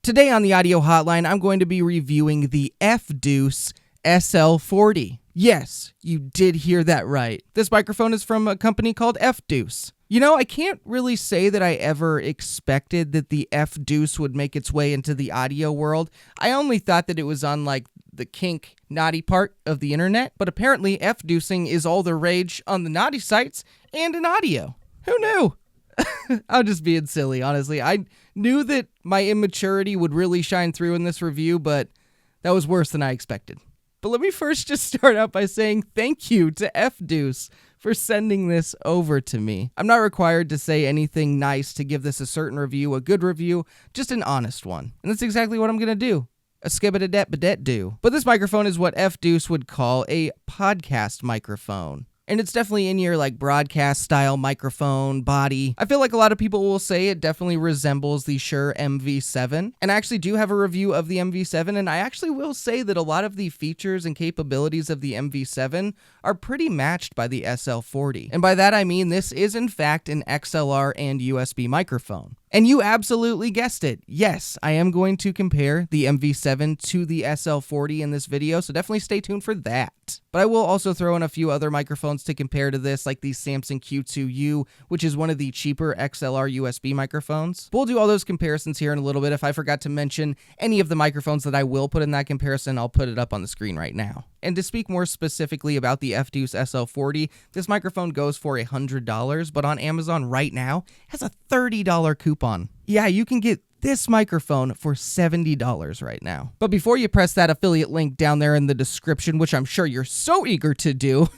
Today on the Audio Hotline, I'm going to be reviewing the FDUCE SL40. Yes, you did hear that right. This microphone is from a company called FDUCE. You know, I can't really say that I ever expected that the FDUCE would make its way into the audio world. I only thought that it was on like the kink naughty part of the internet, but apparently FDUCing is all the rage on the naughty sites and in audio. Who knew? I'm just being silly, honestly. I knew that my immaturity would really shine through in this review, but that was worse than I expected. But let me first just start out by saying thank you to FDUCE for sending this over to me. I'm not required to say anything nice to give this a certain review, a good review, just an honest one. And that's exactly what I'm going to do. A skibbidadet-bidet-do. But this microphone is what FDUCE would call a podcast microphone. And it's definitely in your like broadcast style microphone body. I feel like a lot of people will say it definitely resembles the Shure MV7. And I actually do have a review of the MV7, and I actually will say that a lot of the features and capabilities of the MV7 are pretty matched by the SL40. And by that I mean this is in fact an XLR and USB microphone. And you absolutely guessed it. Yes, I am going to compare the MV7 to the SL40 in this video, so definitely stay tuned for that. But I will also throw in a few other microphones to compare to this, like the Samson Q2U, which is one of the cheaper XLR USB microphones. We'll do all those comparisons here in a little bit. If I forgot to mention any of the microphones that I will put in that comparison, I'll put it up on the screen right now. And to speak more specifically about the FDUCE SL40, this microphone goes for $100, but on Amazon right now has a $30 coupon. Yeah, you can get this microphone for $70 right now. But before you press that affiliate link down there in the description, which I'm sure you're so eager to do,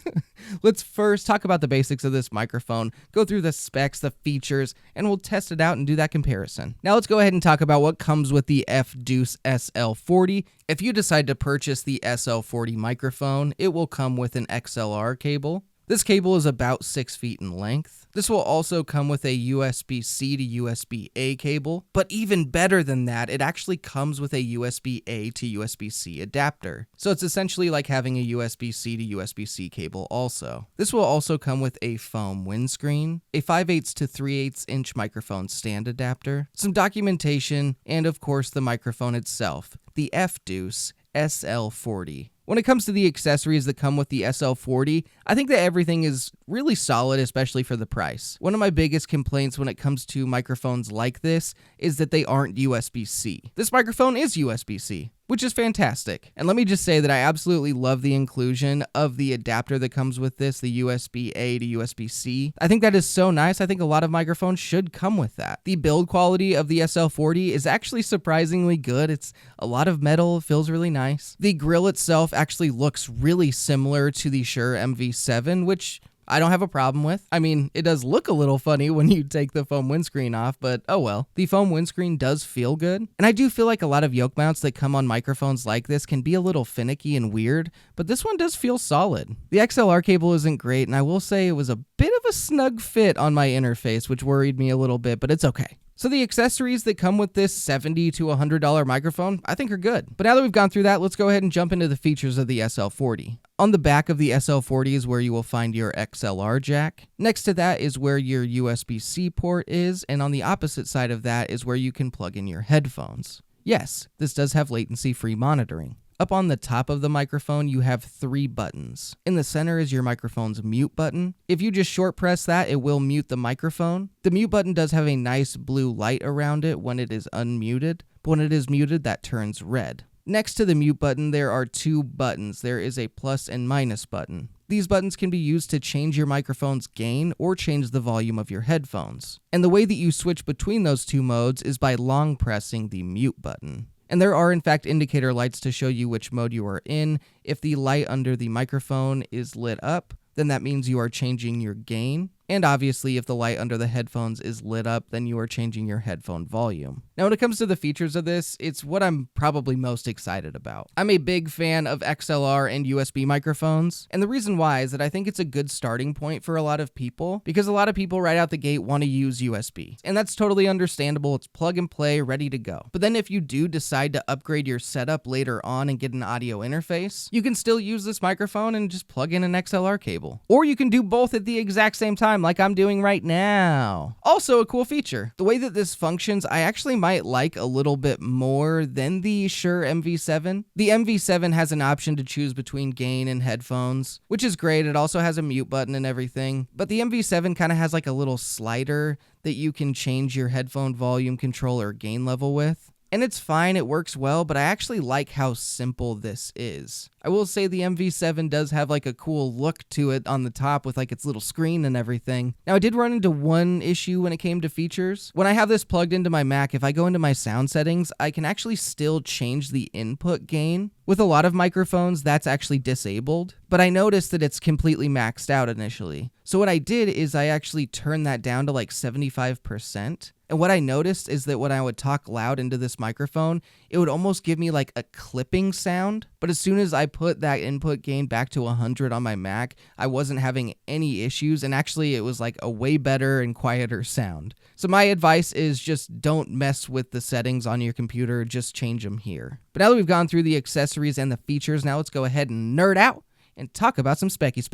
let's first talk about the basics of this microphone, go through the specs, the features, and we'll test it out and do that comparison. Now let's go ahead and talk about what comes with the FDUCE SL40. If you decide to purchase the SL40 microphone, it will come with an XLR cable. This cable is about 6 feet in length. This will also come with a USB-C to USB-A cable, but even better than that, it actually comes with a USB-A to USB-C adapter. So it's essentially like having a USB-C to USB-C cable also. This will also come with a foam windscreen, a 5/8 to 3/8 inch microphone stand adapter, some documentation, and of course the microphone itself, the FDUCE SL40. When it comes to the accessories that come with the SL40, I think that everything is really solid, especially for the price. One of my biggest complaints when it comes to microphones like this is that they aren't USB-C. This microphone is USB-C, which is fantastic. And let me just say that I absolutely love the inclusion of the adapter that comes with this, the USB-A to USB-C. I think that is so nice. I think a lot of microphones should come with that. The build quality of the SL40 is actually surprisingly good. It's a lot of metal, feels really nice. The grill itself actually looks really similar to the Shure MV7, which I don't have a problem with. I mean, it does look a little funny when you take the foam windscreen off, but oh well. The foam windscreen does feel good. And I do feel like a lot of yoke mounts that come on microphones like this can be a little finicky and weird, but this one does feel solid. The XLR cable isn't great, and I will say it was a bit of a snug fit on my interface, which worried me a little bit, but it's okay. So the accessories that come with this $70 to $100 microphone, I think are good. But now that we've gone through that, let's go ahead and jump into the features of the SL40. On the back of the SL40 is where you will find your XLR jack. Next to that is where your USB-C port is, and on the opposite side of that is where you can plug in your headphones. Yes, this does have latency-free monitoring. Up on the top of the microphone, you have 3 buttons. In the center is your microphone's mute button. If you just short press that, it will mute the microphone. The mute button does have a nice blue light around it when it is unmuted, but when it is muted, that turns red. Next to the mute button, there are 2 buttons. There is a plus and minus button. These buttons can be used to change your microphone's gain or change the volume of your headphones. And the way that you switch between those 2 modes is by long pressing the mute button. And there are in fact indicator lights to show you which mode you are in. If the light under the microphone is lit up, then that means you are changing your gain. And obviously, if the light under the headphones is lit up, then you are changing your headphone volume. Now, when it comes to the features of this, it's what I'm probably most excited about. I'm a big fan of XLR and USB microphones, and the reason why is that I think it's a good starting point for a lot of people, because a lot of people right out the gate want to use USB. And that's totally understandable. It's plug and play, ready to go. But then if you do decide to upgrade your setup later on and get an audio interface, you can still use this microphone and just plug in an XLR cable. Or you can do both at the exact same time time like I'm doing right now. Also a cool feature, the way that this functions, I actually might like a little bit more than the Shure MV7. The MV7 has an option to choose between gain and headphones, which is great. It also has a mute button and everything, but the MV7 kind of has like a little slider that you can change your headphone volume control or gain level with. And it's fine, it works well, but I actually like how simple this is. I will say the MV7 does have like a cool look to it on the top with like its little screen and everything. Now I did run into one issue when it came to features. When I have this plugged into my Mac, if I go into my sound settings, I can actually still change the input gain. With a lot of microphones, that's actually disabled, but I noticed that it's completely maxed out initially. So what I did is I actually turned that down to like 75%. And what I noticed is that when I would talk loud into this microphone, it would almost give me like a clipping sound. But as soon as I put that input gain back to 100 on my Mac, I wasn't having any issues. And actually it was like a way better and quieter sound. So my advice is just don't mess with the settings on your computer, just change them here. But now that we've gone through the accessories and the features, now let's go ahead and nerd out and talk about some specs.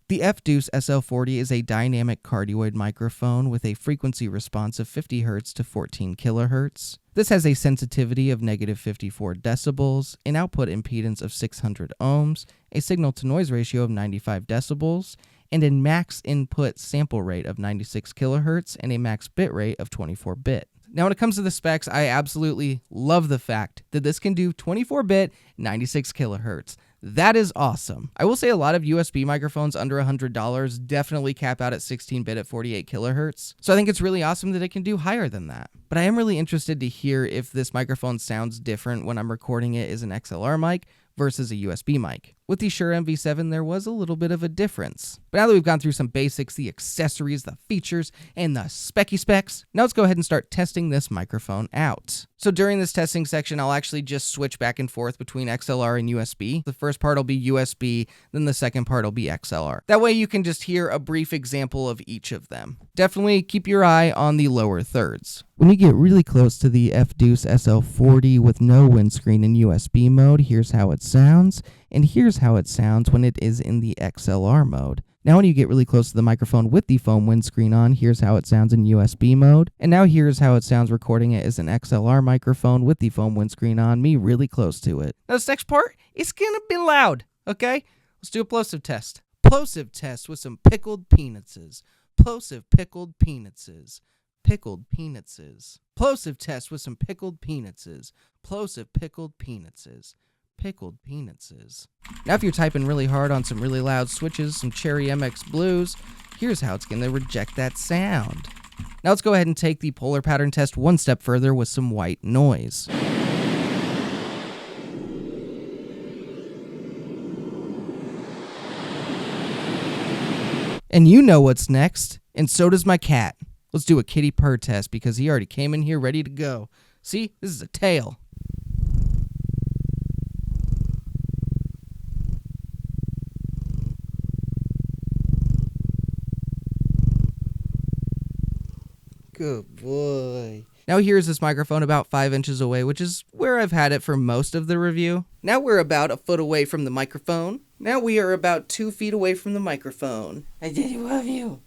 The FDUCE SL40 is a dynamic cardioid microphone with a frequency response of 50 Hz to 14 kHz. This has a sensitivity of -54 decibels, an output impedance of 600 ohms, a signal-to-noise ratio of 95 decibels, and a max input sample rate of 96 kHz and a max bit rate of 24-bit. Now, when it comes to the specs, I absolutely love the fact that this can do 24-bit, 96 kHz. That is awesome. I will say a lot of USB microphones under $100 definitely cap out at 16-bit at 48 kHz. So I think it's really awesome that it can do higher than that. But I am really interested to hear if this microphone sounds different when I'm recording it as an XLR mic versus a USB mic. With the Shure MV7, there was a little bit of a difference. But now that we've gone through some basics, the accessories, the features, and the specs, now let's go ahead and start testing this microphone out. So during this testing section, I'll actually just switch back and forth between XLR and USB. The first part will be USB, then the second part will be XLR. That way you can just hear a brief example of each of them. Definitely keep your eye on the lower thirds. When you get really close to the FDUCE SL40 with no windscreen in USB mode, here's how it sounds, and here's how it sounds when it is in the XLR mode. Now when you get really close to the microphone with the foam windscreen on, here's how it sounds in USB mode, and now here's how it sounds recording it as an XLR microphone with the foam windscreen on, me really close to it. Now this next part, it's gonna be loud, okay? Let's do a plosive test. Plosive test with some pickled penises. Plosive pickled penises. Pickled penises. Plosive test with some pickled penises. Plosive pickled penises. Pickled penises. Now if you're typing really hard on some really loud switches, some Cherry MX Blues, here's how it's going to reject that sound. Now let's go ahead and take the polar pattern test one step further with some white noise. And you know what's next, and so does my cat. Let's do a kitty purr test because he already came in here ready to go. See, this is a tail. Good boy. Now here's this microphone about 5 inches away, which is where I've had it for most of the review. Now we're about a foot away from the microphone. Now we are about 2 feet away from the microphone. I did love you.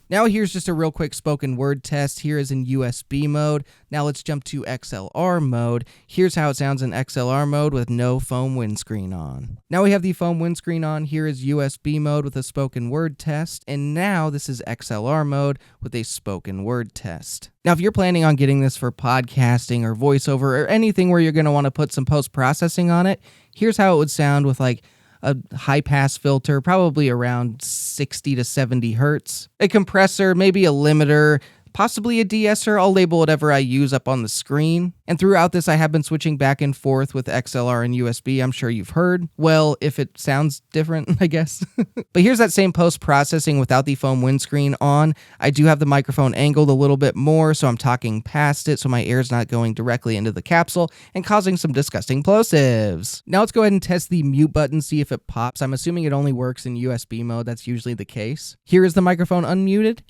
Now here's just a real quick spoken word test. Here is in USB mode. Now let's jump to XLR mode. Here's how it sounds in XLR mode with no foam windscreen on. Now we have the foam windscreen on. Here is USB mode with a spoken word test. And now this is XLR mode with a spoken word test. Now if you're planning on getting this for podcasting or voiceover or anything where you're going to want to put some post-processing on it, here's how it would sound with like a high-pass filter, probably around 60 to 70 hertz, a compressor, maybe a limiter, possibly a de-esser. I'll label whatever I use up on the screen. And throughout this, I have been switching back and forth with XLR and USB. I'm sure you've heard. Well, if it sounds different, I guess. But here's that same post-processing without the foam windscreen on. I do have the microphone angled a little bit more, so I'm talking past it, so my air's not going directly into the capsule and causing some disgusting plosives. Now let's go ahead and test the mute button, see if it pops. I'm assuming it only works in USB mode. That's usually the case. Here is the microphone unmuted.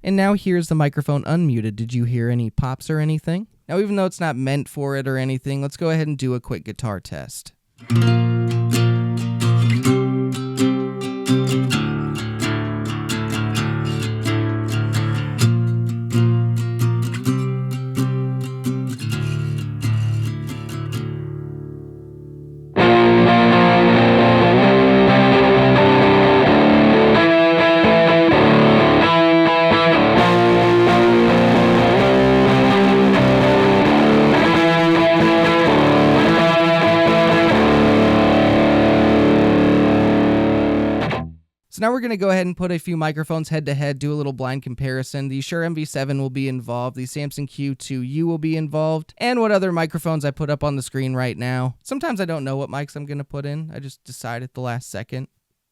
And now here's the microphone unmuted. Did you hear any pops or anything? Now, even though it's not meant for it or anything, let's go ahead and do a quick guitar test. now we're going to go ahead and put a few microphones head to head, do a little blind comparison. The Shure MV7 will be involved, the Samson Q2U will be involved, and what other microphones I put up on the screen right now. Sometimes I don't know what mics I'm going to put in. I just decide at the last second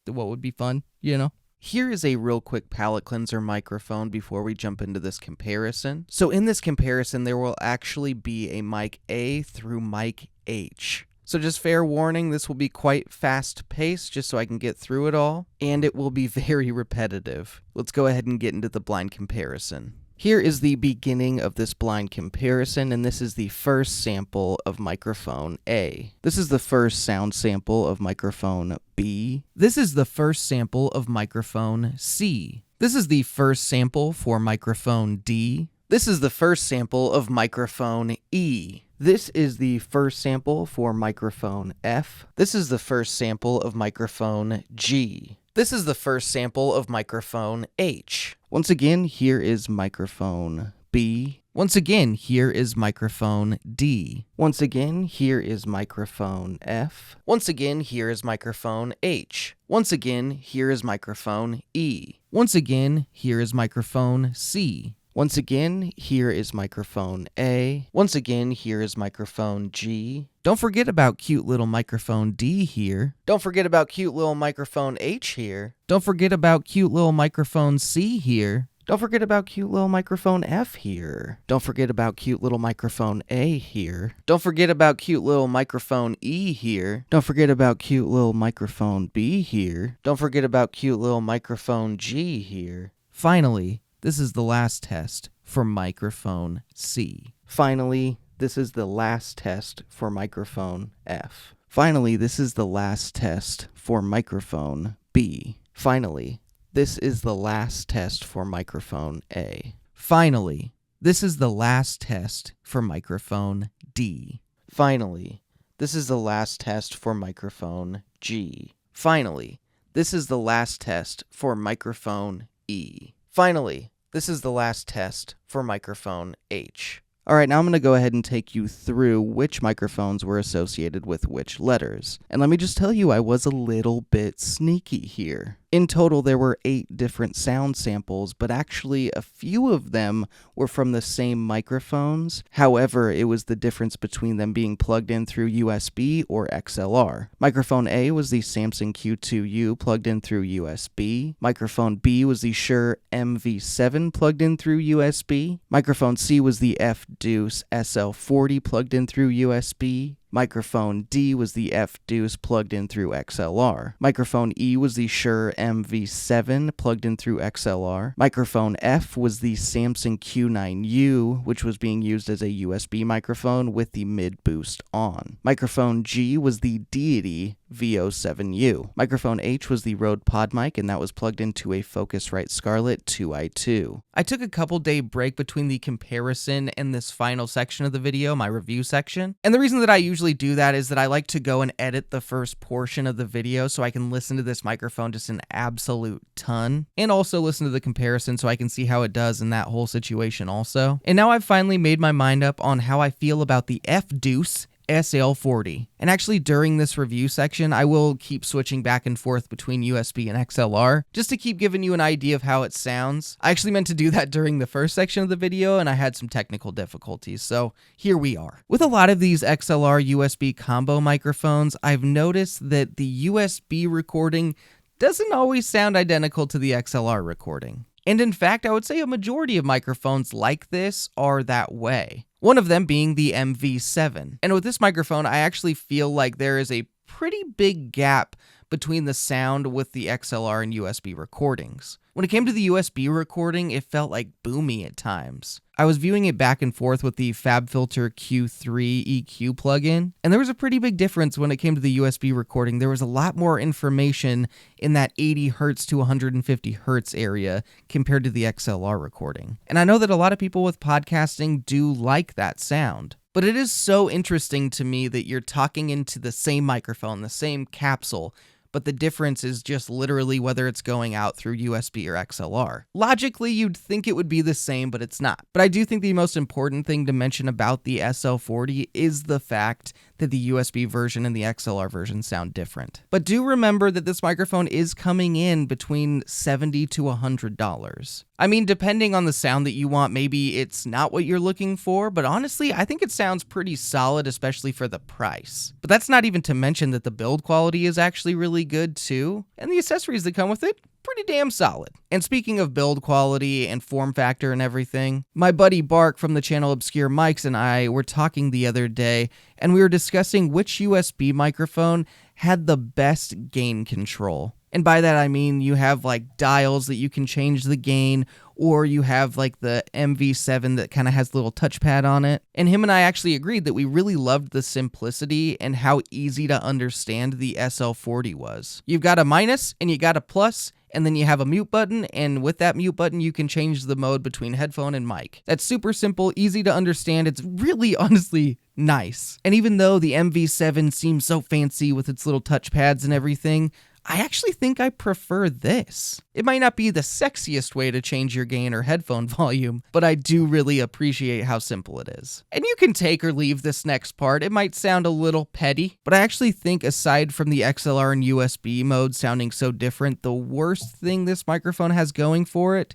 what would be fun, you know? Here is a real quick palate cleanser microphone before we jump into this comparison. So in this comparison, there will actually be a mic A through mic H. So just fair warning, this will be quite fast-paced just so I can get through it all, and it will be very repetitive. Let's go ahead and get into the blind comparison. Here is the beginning of this blind comparison, and this is the first sample of microphone A. This is the first sound sample of microphone B. This is the first sample of microphone C. This is the first sample for microphone D. This is the first sample of microphone E. This is the first sample for microphone F. This is the first sample of microphone G. This is the first sample of microphone H. Once again, here is microphone B. Once again, here is microphone D. Once again, here is microphone F. Once again, here is microphone H. Once again, here is microphone E. Once again, here is microphone C. Once again, here is microphone A. Once again, here is microphone G. Don't forget about cute little microphone D here. Don't forget about cute little microphone H here. Don't forget about cute little microphone C here. Don't forget about cute little microphone F here. Don't forget about cute little microphone A here. Don't forget about cute little microphone E here. Don't forget about cute little microphone B here. Don't forget about cute little microphone G here. Finally, this is the last test for microphone C. Finally, this is the last test for microphone F. Finally, this is the last test for microphone B. Finally, this is the last test for microphone A. Finally, this is the last test for microphone D. Finally, this is the last test for microphone G. Finally, this is the last test for microphone E. Finally, this is the last test for microphone H. All right, now I'm going to go ahead and take you through which microphones were associated with which letters. And let me just tell you, I was a little bit sneaky here. In total, there were 8 different sound samples, but actually a few of them were from the same microphones. However, it was the difference between them being plugged in through USB or XLR. Microphone A was the Samson Q2U plugged in through USB. Microphone B was the Shure MV7 plugged in through USB. Microphone C was the FDUCE SL40 plugged in through USB. Microphone D was the FDUCE plugged in through XLR. Microphone E was the Shure MV7 plugged in through XLR. Microphone F was the Samson Q9U, which was being used as a USB microphone with the mid boost on. Microphone G was the Deity VO-7U. Microphone H was the Rode PodMic, and that was plugged into a Focusrite Scarlett 2i2. I took a couple-day break between the comparison and this final section of the video, my review section. And the reason that I usually do that is that I like to go and edit the first portion of the video so I can listen to this microphone just an absolute ton, and also listen to the comparison so I can see how it does in that whole situation also. And now I've finally made my mind up on how I feel about the FDUCE SL40. And actually during this review section, I will keep switching back and forth between USB and XLR just to keep giving you an idea of how it sounds. I actually meant to do that during the first section of the video and I had some technical difficulties, so here we are. With a lot of these XLR USB combo microphones, I've noticed that the USB recording doesn't always sound identical to the XLR recording. And in fact, I would say a majority of microphones like this are that way. One of them being the MV7. And with this microphone, I actually feel like there is a pretty big gap between the sound with the XLR and USB recordings. When it came to the USB recording, it felt like boomy at times. I was viewing it back and forth with the FabFilter Q3 EQ plugin, and there was a pretty big difference when it came to the USB recording. There was a lot more information in that 80 Hz to 150 Hz area compared to the XLR recording. And I know that a lot of people with podcasting do like that sound. But it is so interesting to me that you're talking into the same microphone, the same capsule, but the difference is just literally whether it's going out through USB or XLR. Logically, you'd think it would be the same, but it's not. But I do think the most important thing to mention about the SL40 is the fact that the USB version and the XLR version sound different. But do remember that this microphone is coming in between $70 to $100. I mean, depending on the sound that you want, maybe it's not what you're looking for, but honestly, I think it sounds pretty solid, especially for the price. But that's not even to mention that the build quality is actually really good too, and the accessories that come with it, pretty damn solid. And speaking of build quality and form factor and everything, my buddy Bark from the channel Obscure Mics and I were talking the other day, and we were discussing which USB microphone had the best gain control. And by that I mean you have like dials that you can change the gain, or you have like the MV7 that kind of has a little touchpad on it. And him and I actually agreed that we really loved the simplicity and how easy to understand the SL40 was. You've got a minus and you got a plus, and then you have a mute button, and with that mute button you can change the mode between headphone and mic. That's super simple, easy to understand. It's really honestly nice. And even though the MV7 seems so fancy with its little touchpads and everything, I actually think I prefer this. It might not be the sexiest way to change your gain or headphone volume, but I do really appreciate how simple it is. And you can take or leave this next part. It might sound a little petty, but I actually think aside from the XLR and USB mode sounding so different, the worst thing this microphone has going for it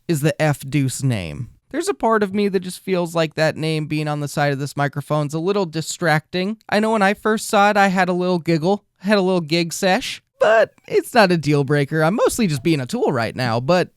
is the FDUCE name. There's a part of me that just feels like that name being on the side of this microphone's a little distracting. I know when I first saw it, I had a little giggle. I had a little gig sesh, but it's not a deal breaker. I'm mostly just being a tool right now, but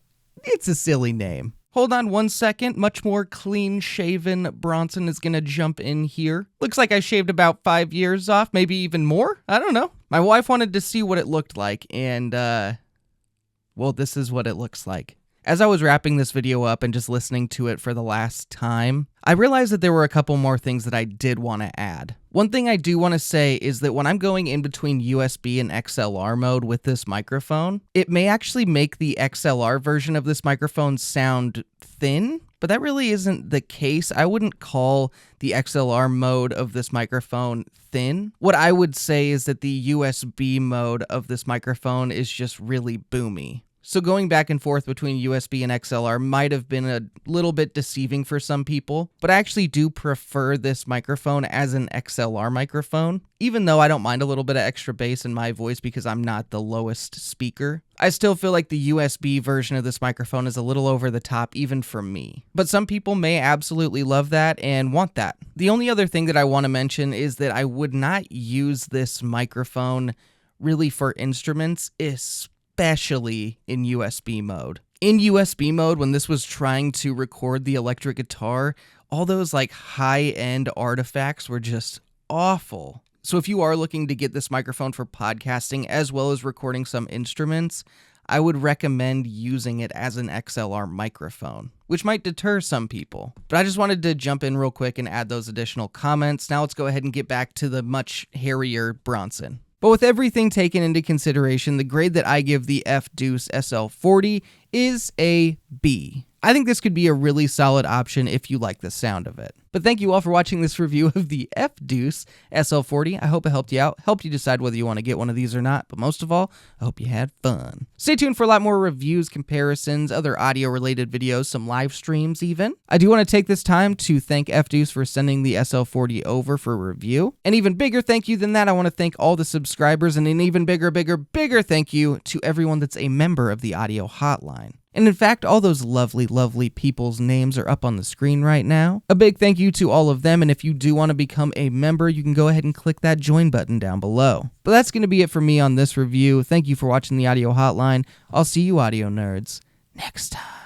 it's a silly name. Hold on one second. Much more clean-shaven Bronson is going to jump in here. Looks like I shaved about 5 years off, maybe even more. I don't know. My wife wanted to see what it looked like, and, well, this is what it looks like. As I was wrapping this video up and just listening to it for the last time, I realized that there were a couple more things that I did want to add. One thing I do want to say is that when I'm going in between USB and XLR mode with this microphone, it may actually make the XLR version of this microphone sound thin, but that really isn't the case. I wouldn't call the XLR mode of this microphone thin. What I would say is that the USB mode of this microphone is just really boomy. So going back and forth between USB and XLR might have been a little bit deceiving for some people, but I actually do prefer this microphone as an XLR microphone. Even though I don't mind a little bit of extra bass in my voice because I'm not the lowest speaker, I still feel like the USB version of this microphone is a little over the top even for me. But some people may absolutely love that and want that. The only other thing that I want to mention is that I would not use this microphone really for instruments, especially in USB mode. In USB mode, when this was trying to record the electric guitar, all those like high-end artifacts were just awful. So if you are looking to get this microphone for podcasting as well as recording some instruments, I would recommend using it as an XLR microphone, which might deter some people. But I just wanted to jump in real quick and add those additional comments. Now let's go ahead and get back to the much hairier Bronson. But with everything taken into consideration, the grade that I give the FDUCE SL40 is a B. I think this could be a really solid option if you like the sound of it. But thank you all for watching this review of the FDUCE SL40. I hope it helped you out, helped you decide whether you want to get one of these or not, but most of all, I hope you had fun. Stay tuned for a lot more reviews, comparisons, other audio-related videos, some live streams even. I do want to take this time to thank FDUCE for sending the SL40 over for review. An even bigger thank you than that, I want to thank all the subscribers, and an even bigger thank you to everyone that's a member of the audio hotline. And in fact, all those lovely, lovely people's names are up on the screen right now. A big thank you to all of them, and if you do want to become a member, you can go ahead and click that join button down below. But that's going to be it for me on this review. Thank you for watching the Audio Hotline. I'll see you audio nerds next time.